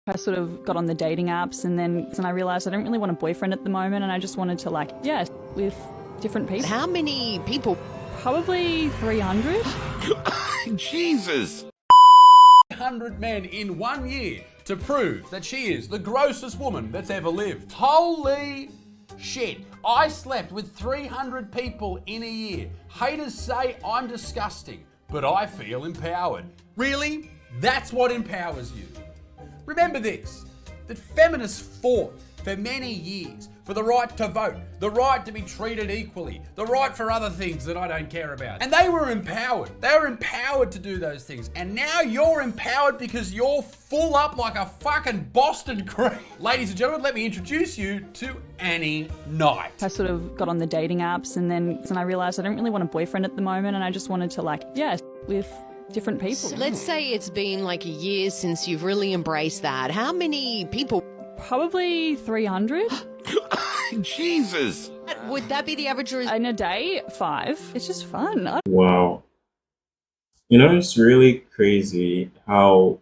I sort of got on the dating apps and I realised I don't really want a boyfriend at the moment, and I just wanted to with different people. How many people? Probably 300. Jesus! 100 men in 1 year to prove that she is the grossest woman that's ever lived. Holy shit. I slept with 300 people in a year. Haters say I'm disgusting, but I feel empowered. Really? That's what empowers you. Remember this, that feminists fought for many years for the right to vote, the right to be treated equally, the right for other things that I don't care about. And they were empowered. They were empowered to do those things. And now you're empowered because you're full up like a fucking Boston cream. Ladies and gentlemen, let me introduce you to Annie Knight. I sort of got on the dating apps and I realised I don't really want a boyfriend at the moment, and I just wanted to with different people. So let's say it's been like a year since you've really embraced that. How many people? Probably 300. Jesus! Would that be the average? In a day, 5. It's just fun. Wow. You know, it's really crazy how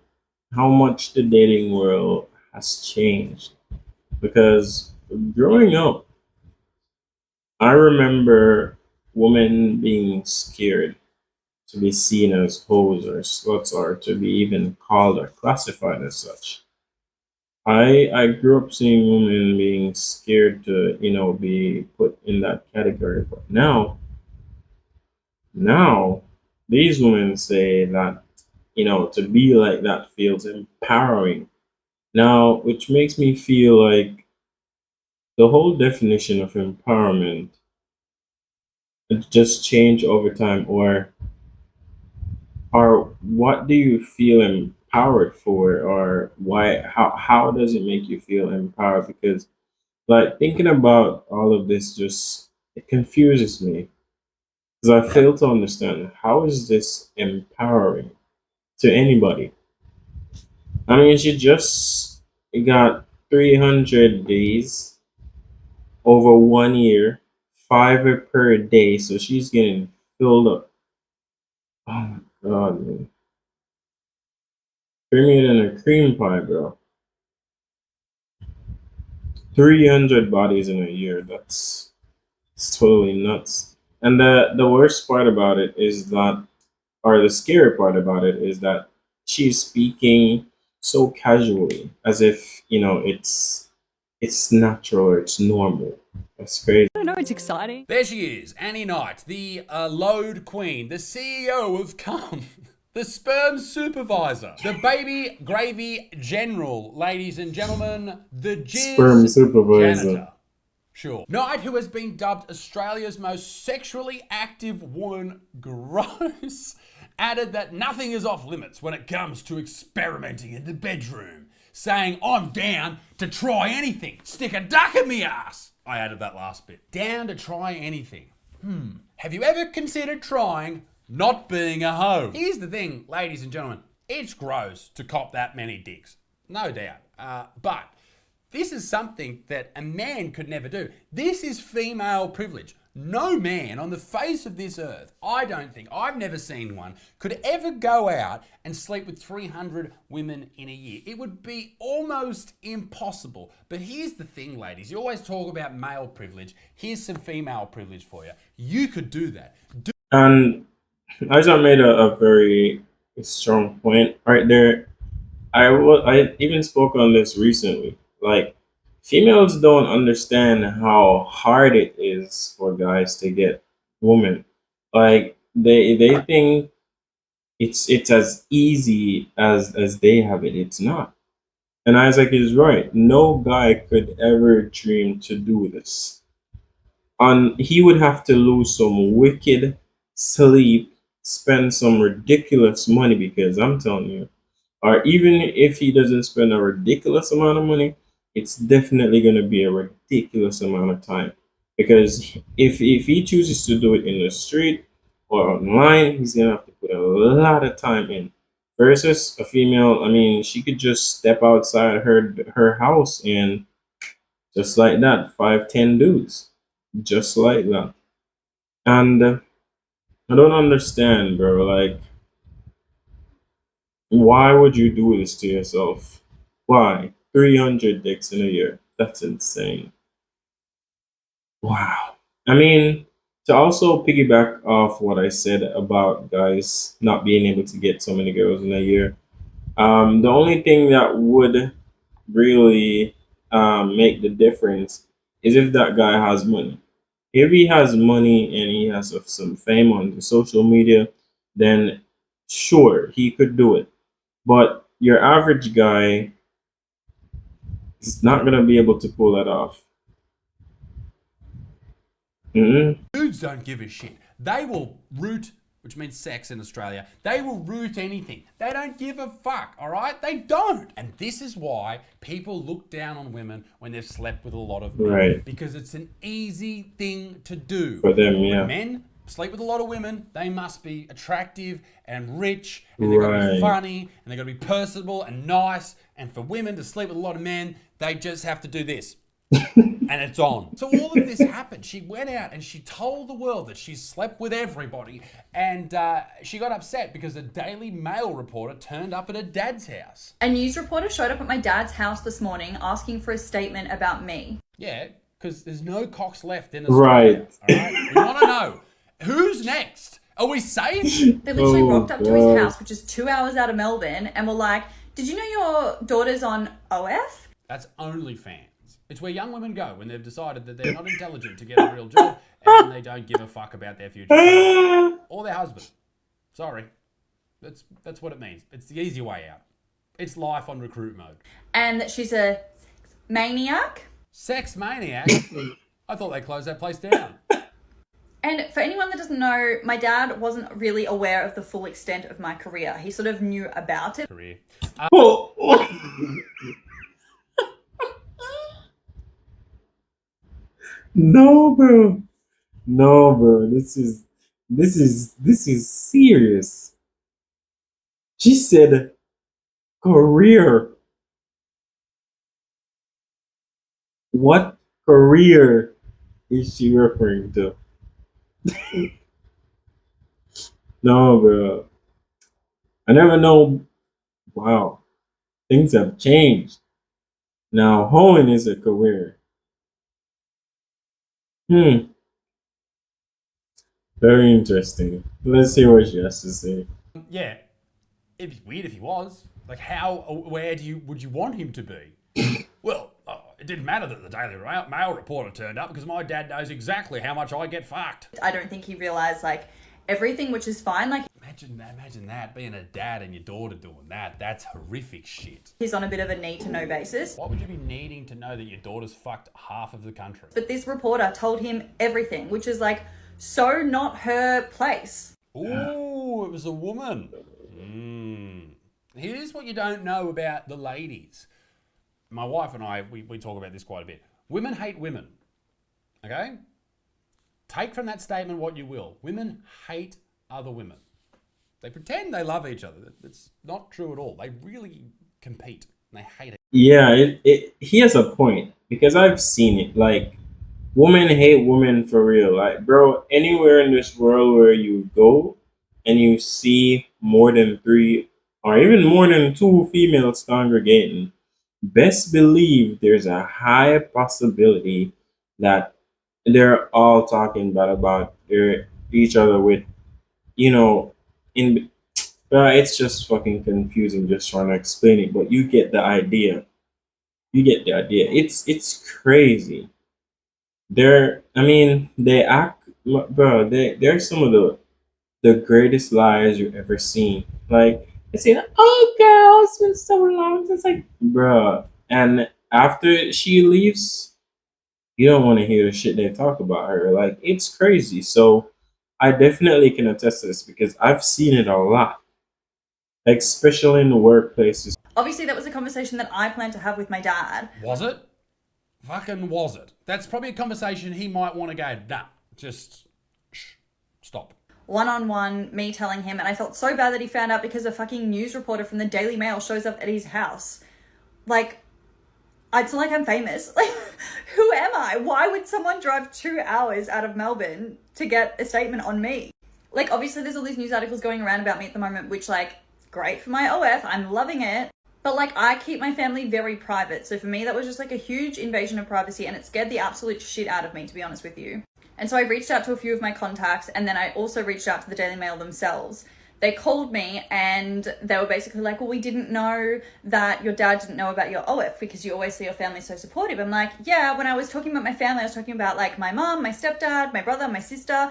much the dating world has changed. Because growing up, I remember women being scared to be seen as hoes or sluts, or to be even called or classified as such. I grew up seeing women being scared to, be put in that category. But now these women say that, to be like that feels empowering. Now, which makes me feel like the whole definition of empowerment it just changed over time, or what do you feel empowered for, or why, how does it make you feel empowered? Because thinking about all of this, just it confuses me, because I fail to understand, how is this empowering to anybody? I mean, she just got 300 days over 1 year, 5 per day, so she's getting filled up. Oh my god, man. Creamier than a cream pie, bro. 300 bodies in a year. It's totally nuts. And the worst part about it is that, or the scary part about it is that she's speaking so casually, as if, it's natural or it's normal. That's crazy. I don't know, it's exciting. There she is, Annie Knight, the load queen, the CEO of cum, the sperm supervisor, the baby gravy general, ladies and gentlemen, the jizz Sperm supervisor. janitor. Sure. Knight, who has been dubbed Australia's most sexually active woman, gross, added that nothing is off limits when it comes to experimenting in the bedroom, saying, I'm down to try anything, stick a duck in me ass. I added that last bit. Down to try anything. Have you ever considered trying not being a hoe? Here's the thing, ladies and gentlemen. It's gross to cop that many dicks. No doubt. But this is something that a man could never do. This is female privilege. No man on the face of this earth, I don't think, I've never seen one, could ever go out and sleep with 300 women in a year. It would be almost impossible. But here's the thing, ladies. You always talk about male privilege. Here's some female privilege for you. You could do that. And Isaac made a very strong point right there. I even spoke on this recently. Females don't understand how hard it is for guys to get women. They think it's as easy as they have it. It's not. And Isaac is right. No guy could ever dream to do this. And he would have to lose some wicked sleep, spend some ridiculous money, because I'm telling you, or even if he doesn't spend a ridiculous amount of money, it's definitely going to be a ridiculous amount of time. Because if he chooses to do it in the street or online, he's going to have to put a lot of time in. Versus a female, I mean, she could just step outside her house and just like that, 5-10 dudes. Just like that. And I don't understand, bro. Why would you do this to yourself? Why? 300 dicks in a year. That's insane. Wow. I mean, to also piggyback off what I said about guys not being able to get so many girls in a year, the only thing that would really make the difference is if that guy has money. If he has money and he has some fame on the social media, then sure, he could do it. But your average guy is not going to be able to pull that off. Mm-mm. Dudes don't give a shit. They will root, which means sex in Australia. They will root anything. They don't give a fuck, all right? They don't. And this is why people look down on women when they've slept with a lot of men. Right. Because it's an easy thing to do. For them, yeah. When men sleep with a lot of women, they must be attractive and rich, and they've got to be Right. funny, and they've got to be personable and nice. And for women to sleep with a lot of men, they just have to do this. And it's on. So all of this happened. She went out and she told the world that she slept with everybody, and she got upset because a Daily Mail reporter turned up at her dad's house. A news reporter showed up at my dad's house this morning asking for a statement about me. Yeah, because there's no cocks left in Australia. Right. All right? We want to know, who's next? Are we safe? They literally Oh, rocked up to his God. house, which is 2 hours out of Melbourne, and were like, "Did you know your daughter's on OF?" That's OnlyFans. It's where young women go when they've decided that they're not intelligent to get a real job and they don't give a fuck about their future or their husband. Sorry. That's what it means. It's the easy way out. It's life on recruit mode. And that she's a maniac. Sex maniac? I thought they closed that place down. And for anyone that doesn't know, my dad wasn't really aware of the full extent of my career. He sort of knew about it. Career. No, bro. No, bro. This is serious. She said career. What career is she referring to? No, bro. I never know. Wow. Things have changed. Now, hoeing is a career. Very interesting. Let's see what she has to say. Yeah. It'd be weird if he was. Like, how aware would you want him to be? Well, it didn't matter that the Daily Mail reporter turned up because my dad knows exactly how much I get fucked. I don't think he realized, like, everything, which is fine. Like, Imagine that, being a dad and your daughter doing that. That's horrific shit. he's on a bit of a need-to-know basis. Why would you be needing to know that your daughter's fucked half of the country? But this reporter told him everything, which is, like, so not her place. Ooh, it was a woman. Here's what you don't know about the ladies. My wife and I, we talk about this quite a bit. Women hate women. Okay? Take from that statement what you will. Women hate other women. They pretend they love each other. That's not true at all. They really compete. And they hate it. Yeah, he has a point because I've seen it. Like, women hate women for real. Like, bro, anywhere in this world where you go and you see more than 3 or even more than 2 females congregating, best believe there's a high possibility that they're all talking bad about each other with, it's just fucking confusing just trying to explain it, but you get the idea. It's crazy. They act, bro, they're some of the greatest liars you've ever seen. Like, they say, "Oh, girl, it's been so long." It's like, bro. And after she leaves, you don't want to hear the shit they talk about her. Like, it's crazy. So I definitely can attest to this because I've seen it a lot, especially in the workplaces. Obviously, that was a conversation that I planned to have with my dad. Was it? Fucking was it? That's probably a conversation he might want to go, nah, just stop. One-on-one, me telling him, and I felt so bad that he found out because a fucking news reporter from the Daily Mail shows up at his house. Like, it's not like I'm famous. Like, who am I? Why would someone drive 2 hours out of Melbourne to get a statement on me? Like, obviously there's all these news articles going around about me at the moment, which, like, great for my OF. I'm loving it. But like, I keep my family very private. So for me, that was just like a huge invasion of privacy, and it scared the absolute shit out of me, to be honest with you. And so I reached out to a few of my contacts, and then I also reached out to the Daily Mail themselves. They called me and they were basically like, well, we didn't know that your dad didn't know about your OF because you always see your family so supportive. I'm like, yeah, when I was talking about my family, I was talking about like my mom, my stepdad, my brother, my sister.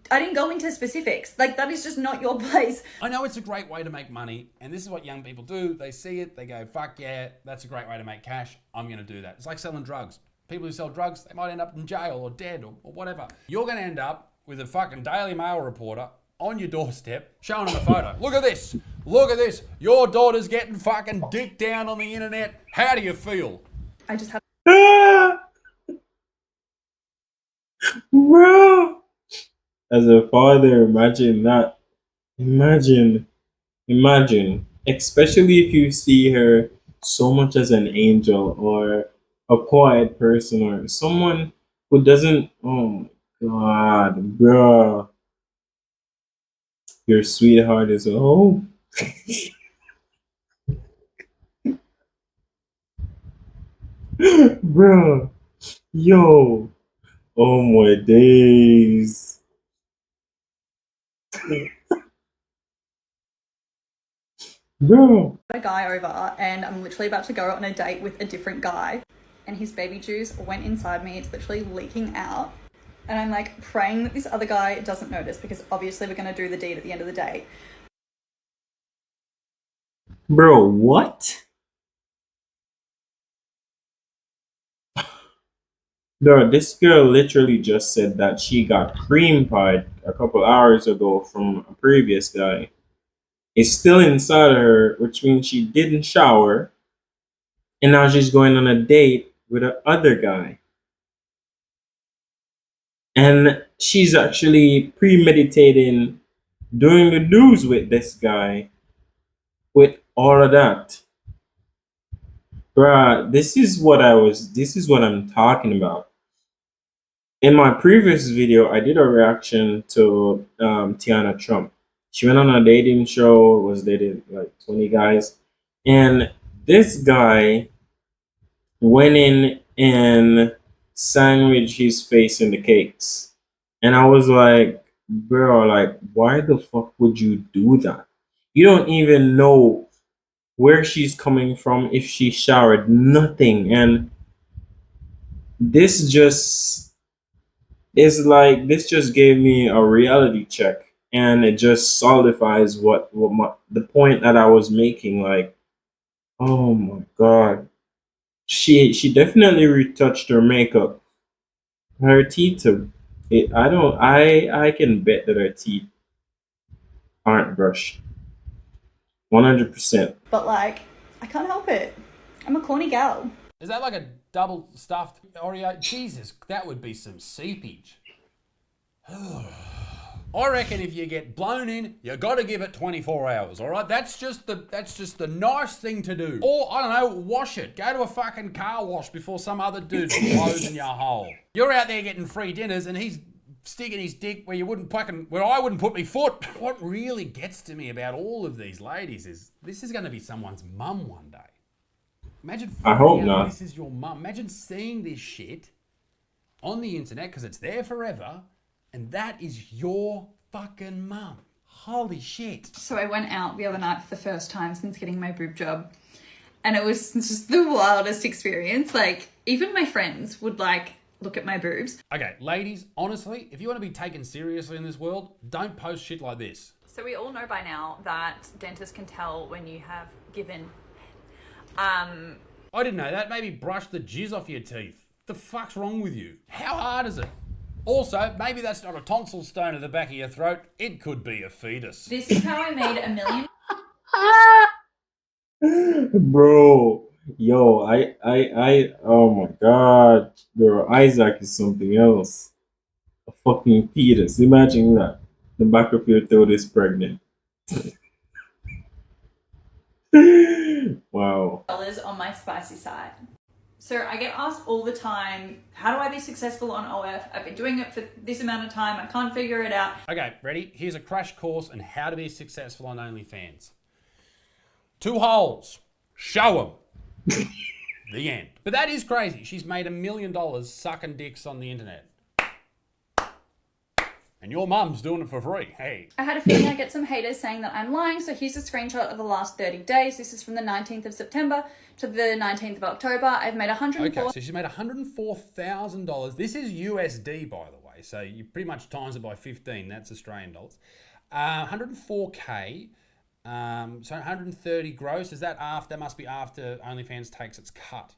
I didn't go into specifics. Like, that is just not your place. I know it's a great way to make money, and this is what young people do. They see it, they go, fuck yeah, that's a great way to make cash. I'm going to do that. It's like selling drugs. People who sell drugs, they might end up in jail or dead or whatever. You're going to end up with a fucking Daily Mail reporter on your doorstep showing them a photo. Look at this. Look at this. Your daughter's getting fucking dick down on the internet. How do you feel? I just have Bro, as a father, imagine that. Imagine, especially if you see her so much as an angel or a quiet person or someone who doesn't. Oh my god, bro, your sweetheart is oh. Bro, yo, oh my days. Bro, a guy over and I'm literally about to go on a date with a different guy, and his baby juice went inside me. It's literally leaking out. And I'm like praying that this other guy doesn't notice, because obviously we're going to do the deed at the end of the day. bro, what? Bro, this girl literally just said that she got cream pied a couple hours ago from a previous guy. It's still inside of her, which means she didn't shower, and now she's going on a date with a other guy. And she's actually premeditating doing the do's with this guy with all of that. Bruh, this is what I'm talking about. In my previous video, I did a reaction to Tiana Trump. She went on a dating show, was dating like 20 guys. And this guy went in and sandwiched his face in the cakes. And I was like, bro, like, why the fuck would you do that? You don't even know where she's coming from, if she showered, nothing. And this just this just gave me a reality check, and it just solidifies the point that I was making. Like, oh my god, she definitely retouched her makeup, her teeth are, I can bet that her teeth aren't brushed 100%. But like, I can't help it. I'm a corny gal. Is that like a double stuffed Oreo? Jesus, that would be some seepage. I reckon if you get blown in, you got to give it 24 hours, all right? That's just the nice thing to do. Or, I don't know, wash it. Go to a fucking car wash before some other dude blows in your hole. You're out there getting free dinners and he's sticking his dick where I wouldn't put my foot. What really gets to me about all of these ladies is this is going to be someone's mum one day. Imagine I hope finding out not. this is your mum. Imagine seeing this shit on the internet because it's there forever, and that is your fucking mum. Holy shit. So I went out the other night for the first time since getting my boob job, and it was just the wildest experience. Like, even my friends would like look at my boobs. Okay, ladies, honestly, if you want to be taken seriously in this world, don't post shit like this. So we all know by now that dentists can tell when you have given. I didn't know that. Maybe brush the jizz off your teeth. The fuck's wrong with you? How hard is it? Also, maybe that's not a tonsil stone at the back of your throat. It could be a fetus. This is how I made $1 million. Bro, yo, oh my god, bro, Isaac is something else. A fucking fetus. Imagine that. The back of your throat is pregnant. Wow. On my spicy side. So I get asked all the time, how do I be successful on OF? I've been doing it for this amount of time. I can't figure it out. Okay, ready? Here's a crash course on how to be successful on OnlyFans. 2 holes. Show them. The end. But that is crazy. She's made $1 million sucking dicks on the internet. And your mum's doing it for free. Hey. I had a feeling I'd get some haters saying that I'm lying, so here's a screenshot of the last 30 days. This is from the 19th of September to the 19th of October. I've made Okay, so she's made $104,000. This is USD, by the way, so you pretty much times it by 15. That's Australian dollars. 104K, so 130 gross. Is that after? That must be after OnlyFans takes its cut.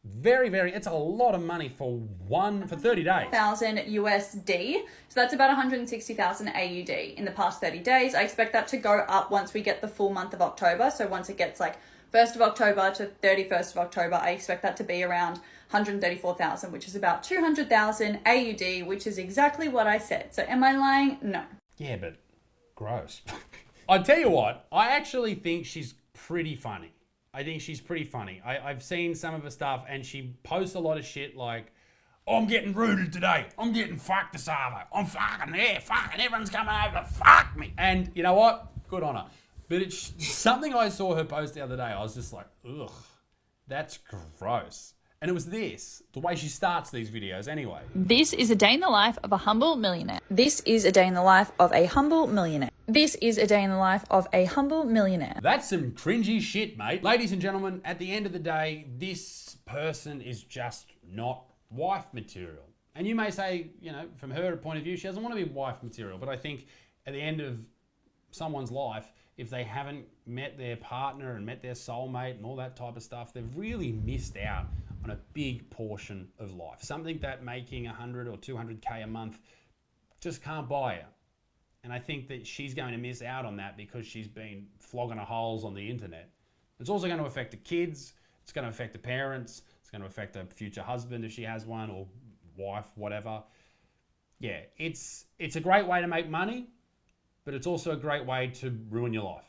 Very, it's a lot of money for 30 days. 1,000 USD. So that's about 160,000 AUD in the past 30 days. I expect that to go up once we get the full month of October. So once it gets like 1st of October to 31st of October, I expect that to be around 134,000, which is about 200,000 AUD, which is exactly what I said. So am I lying? No. Yeah, but gross. I tell you what, I actually think she's pretty funny. I think she's pretty funny. I've seen some of her stuff and she posts a lot of shit like, oh, I'm getting rooted today. I'm getting fucked this over. I'm fucking everyone's coming over to fuck me. And you know what? Good on her. But it's something I saw her post the other day. I was just like, ugh, that's gross. And it was this, the way she starts these videos anyway. This is a day in the life of a humble millionaire. This is a day in the life of a humble millionaire. This is a day in the life of a humble millionaire. That's some cringy shit, mate. Ladies and gentlemen, at the end of the day, this person is just not wife material. And you may say, you know, from her point of view, she doesn't want to be wife material. But I think at the end of someone's life, if they haven't met their partner and met their soulmate and all that type of stuff, they've really missed out on a big portion of life. Something that making 100 or 200K a month just can't buy her. And I think that she's going to miss out on that because she's been flogging her holes on the internet. It's also going to affect the kids. It's going to affect the parents. It's going to affect her future husband if she has one, or wife, whatever. Yeah, it's a great way to make money, but it's also a great way to ruin your life.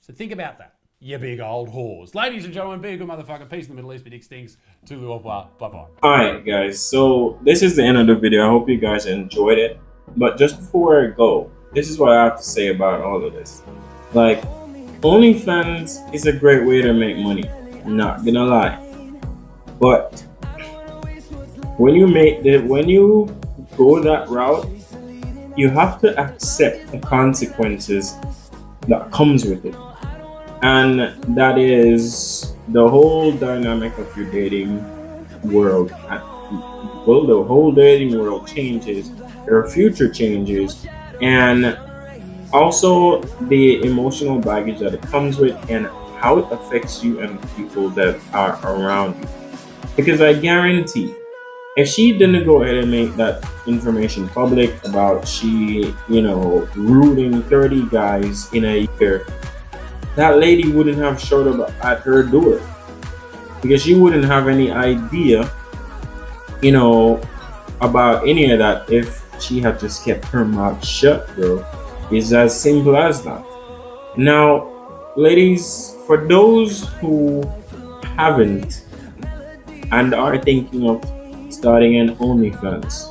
So think about that, you big old whores. Ladies and gentlemen, be a good motherfucker. Peace in the Middle East, be dick stinks. To the bye bye. Alright guys, so this is the end of the video. I hope you guys enjoyed it. But just before I go, this is what I have to say about all of this. Like, OnlyFans is a great way to make money, not gonna lie. But when you go that route, you have to accept the consequences that comes with it. And that is the whole dynamic of your dating world. Well, the whole dating world changes, your future changes, and also the emotional baggage that it comes with and how it affects you and the people that are around you. Because I guarantee, if she didn't go ahead and make that information public about she, rooting 30 guys in a year, that lady wouldn't have showed up at her door. Because she wouldn't have any idea, about any of that if she had just kept her mouth shut, bro. It's as simple as that. Now, ladies, for those who haven't and are thinking of starting an OnlyFans,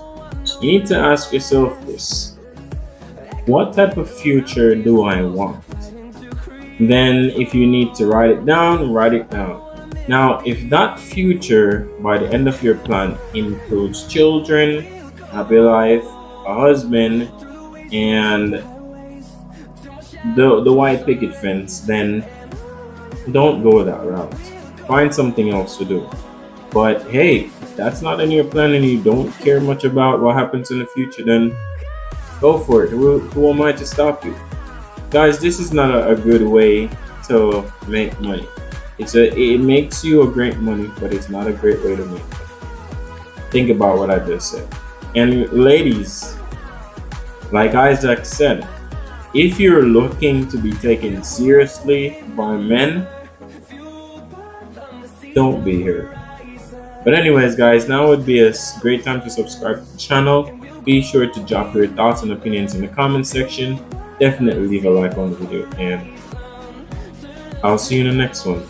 you need to ask yourself this: what type of future do I want? Then if you need to write it down, write it down. Now, if that future by the end of your plan includes children, happy life, a husband, and the white picket fence, then don't go that route. Find something else to do. But hey, if that's not in your plan and you don't care much about what happens in the future, then go for it. Who am I to stop you? Guys, this is not a good way to make money. It makes you a great money, but it's not a great way to make money. Think about what I just said. And ladies, like Isaac said, if you're looking to be taken seriously by men, don't be here. But anyways, guys, now would be a great time to subscribe to the channel. Be sure to drop your thoughts and opinions in the comment section. Definitely leave a like on the video, and I'll see you in the next one.